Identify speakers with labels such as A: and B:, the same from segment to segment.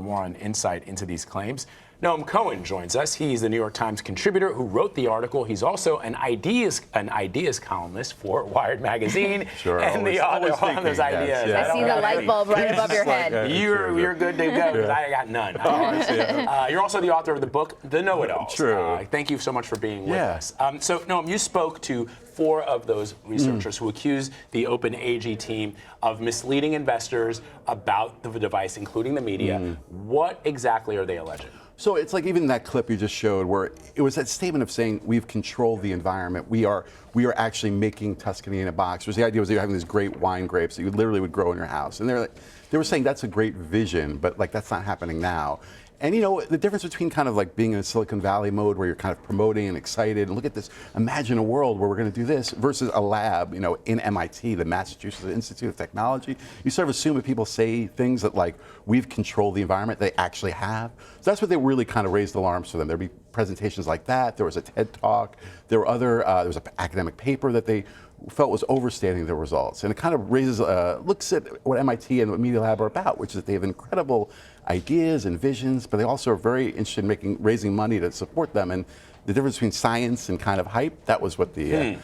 A: more on insight into these claims. Noam Cohen joins us. He's the New York Times contributor who wrote the article. He's also an ideas columnist for Wired magazine and the author on those ideas.
B: Yes, yeah.
C: I see the light bulb right above your head.
A: You're good to go because I got none. You're also the author of the book, The Know-It-Alls.
B: True.
A: Thank you so much for being with us. So, Noam, you spoke to 4 of those researchers who accused the OpenAG team of misleading investors about the device, including the media. What exactly are they alleging?
B: So it's like even that clip you just showed where it was that statement of saying we've controlled the environment. We are actually making Tuscany in a box. Whereas the idea was they were having these great wine grapes that you literally would grow in your house. And they were saying that's a great vision, but like that's not happening now. And you know, the difference between kind of like being in a Silicon Valley mode where you're kind of promoting and excited and look at this, imagine a world where we're going to do this versus a lab, you know, in MIT, the Massachusetts Institute of Technology. You sort of assume that people say things that like we've controlled the environment, they actually have. So that's what they really kind of raised alarms for them. There'd be presentations like that. There was a TED Talk. There were other, there was an academic paper that they felt was overstating the results. And it kind of raises, looks at what MIT and what Media Lab are about, which is that they have incredible ideas and visions, but they also are very interested in raising money to support them. And the difference between science and kind of hype, that was what the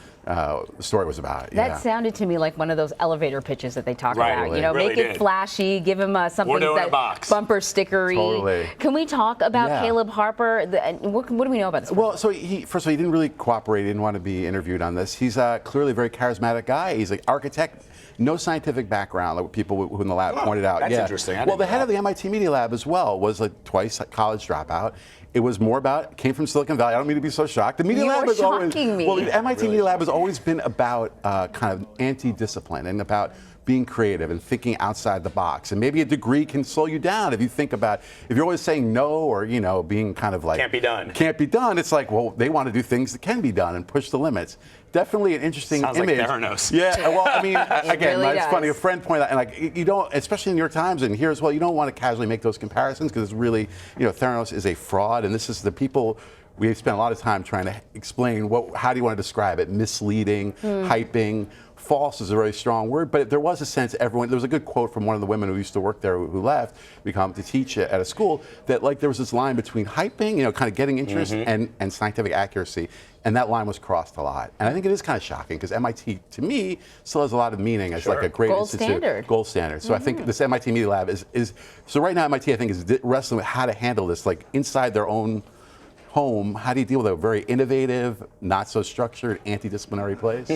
B: story was about.
C: That sounded to me like one of those elevator pitches that they talk about.
B: Really.
C: You know,
A: Really
C: make it flashy, give them something that's bumper stickery.
B: Totally.
C: Can we talk about Caleb Harper? What do we know about this?
B: Well, so first of all, he didn't really cooperate. He didn't want to be interviewed on this. He's clearly a very charismatic guy. He's an architect. No scientific background, like people who in the lab pointed out.
A: That's interesting.
B: Well, the head of the MIT Media Lab as well was a twice college dropout. It was more about, came from Silicon Valley. I don't mean to be so shocked. The Media Lab is always, well, the MIT Media Lab has always been about kind of anti-discipline and about being creative and thinking outside the box. And maybe a degree can slow you down if you think about, if you're always saying no or, you know, being kind of like,
A: can't be done.
B: Can't be done. It's like, well, they want to do things that can be done and push the limits. Definitely an interesting image.
A: Sounds like Theranos.
B: Yeah, well, I mean, again,
C: really
B: it's funny. A friend pointed out, and like, you don't, especially in New York Times and here as well, you don't want to casually make those comparisons because it's really, you know, Theranos is a fraud, and this is the people. We spent a lot of time trying to explain how do you want to describe it? Misleading, hyping. False is a very strong word, but there was a sense there was a good quote from one of the women who used to work there who left, become to teach at a school, that like there was this line between hyping, you know, kind of getting interest and scientific accuracy. And that line was crossed a lot. And I think it is kind of shocking because MIT, to me, still has a lot of meaning as like a great institute. Gold standard. So I think this MIT Media Lab is so right now MIT I think is wrestling with how to handle this like inside their own home. How do you deal with a very innovative, not so structured, anti-disciplinary place?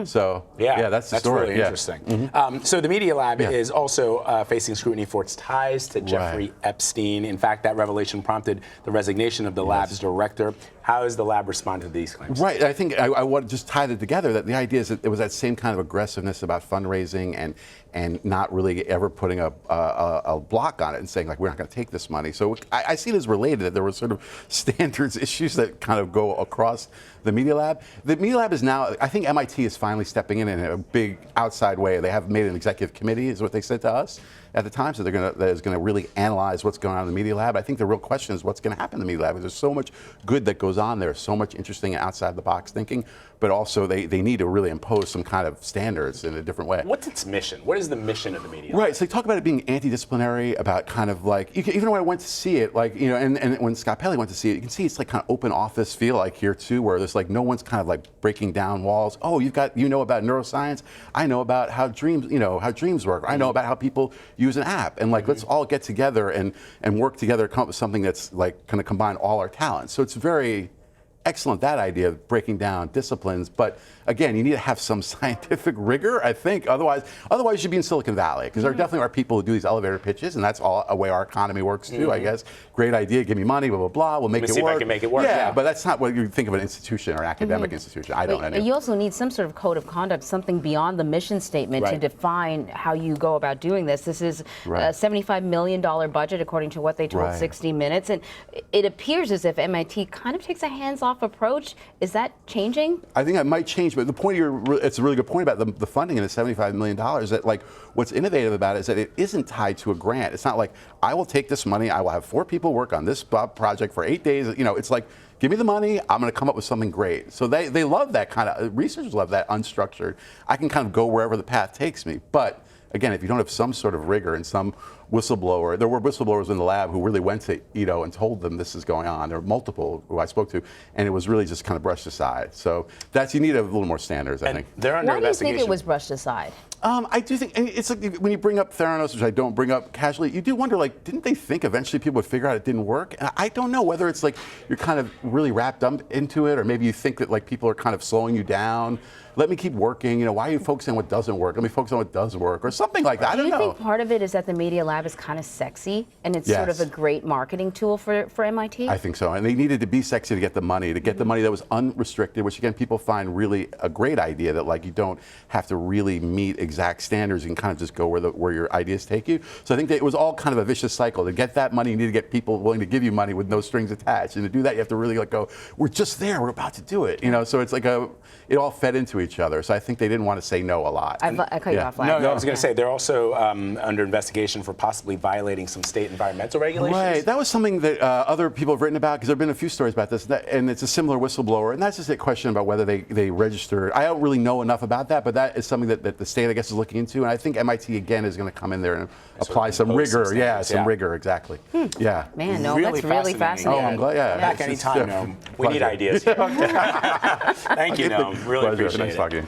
B: So that's the story.
A: Really interesting. So the Media Lab is also facing scrutiny for its ties to Jeffrey Epstein. In fact, that revelation prompted the resignation of the lab's director. How has the lab responded to these claims?
B: Right. I think I want to just tie it together. That the idea is that it was that same kind of aggressiveness about fundraising and not really ever putting a block on it and saying like we're not going to take this money. So I see it as related. That there were sort of standards issues that kind of go across the Media Lab. The Media Lab is now, I think MIT is finally stepping in a big outside way. They have made an executive committee, is what they said to us at the time. So that is going to really analyze what's going on in the Media Lab. I think the real question is what's going to happen in the Media Lab. Because there's so much good that goes on there, so much interesting and outside the box thinking, but also they need to really impose some kind of standards in a different way.
A: What's its mission? What is the mission of the Media Lab?
B: Right. So they talk about it being anti-disciplinary, about kind of like, even when I went to see it, like, you know, and when Scott Pelley went to see it, you can see it's like kind of open office feel like here too, where there's like no one's kind of like breaking down walls. Oh, you know about neuroscience. I know about how dreams work. I know about how people use an app. And like, let's all get together and work together, come up with something that's like kind of combine all our talents. So it's very excellent, that idea of breaking down disciplines, but again, you need to have some scientific rigor, I think. Otherwise you should be in Silicon Valley, because there definitely are people who do these elevator pitches, and that's all a way our economy works too, I guess. Great idea, give me money, blah, blah, blah, we'll make it work.
A: See if I can make it work.
B: Yeah, but that's not what you think of an institution or an academic institution. I don't anyway.
C: You also need some sort of code of conduct, something beyond the mission statement to define how you go about doing this. This is a $75 million budget, according to what they told 60 Minutes, and it appears as if MIT kind of takes a hands-off approach. Is that changing?
B: I think that might change, but the point it's a really good point about the funding and the $75 million, that like what's innovative about it is that it isn't tied to a grant. It's not like I will take this money, I will have 4 people work on this project for 8 days. You know, it's like, give me the money, I'm going to come up with something great. So they love that kind of, researchers love that unstructured. I can kind of go wherever the path takes me. But again, if you don't have some sort of rigor and some whistleblower, there were whistleblowers in the lab who really went to Ito and told them this is going on. There were multiple who I spoke to, and it was really just kind of brushed aside. So you need a little more standards, I think.
A: They're under
C: Why do you
A: investigation.
C: think it was brushed aside?
B: I do think, and it's like when you bring up Theranos, which I don't bring up casually, you do wonder, like, didn't they think eventually people would figure out it didn't work? And I don't know whether it's like you're kind of really wrapped up into it, or maybe you think that like people are kind of slowing you down. Let me keep working. You know, why are you focusing on what doesn't work? Let me focus on what does work, or something like that. I don't know.
C: Do you think part of it is that the Media Lab is kind of sexy, and it's sort of a great marketing tool for MIT?
B: I think so, and they needed to be sexy to get the money, the money that was unrestricted, which again people find really a great idea, that like you don't have to really meet exact standards, you can kind of just go where your ideas take you. So I think that it was all kind of a vicious cycle. To get that money, you need to get people willing to give you money with no strings attached, and to do that you have to really like go, we're just there, we're about to do it, you know. So it's like it all fed into each other. So I think they didn't want to say no a lot.
C: I cut you off.
A: No, I was going to say they're also under investigation for possibly violating some state environmental regulations.
B: Right, that was something that other people have written about, because there have been a few stories about this, and it's a similar whistleblower, and that's just a question about whether they registered. I don't really know enough about that, but that is something that the state, I guess, is looking into, and I think MIT again is going to come in there and apply some rigor. Some rigor, exactly. Yeah.
C: Man, no, that's really fascinating.
B: Oh, I'm glad. Yeah.
A: Back anytime, Noam. We need ideas here. Thank you, Noam. Really appreciate it.
B: Nice talking.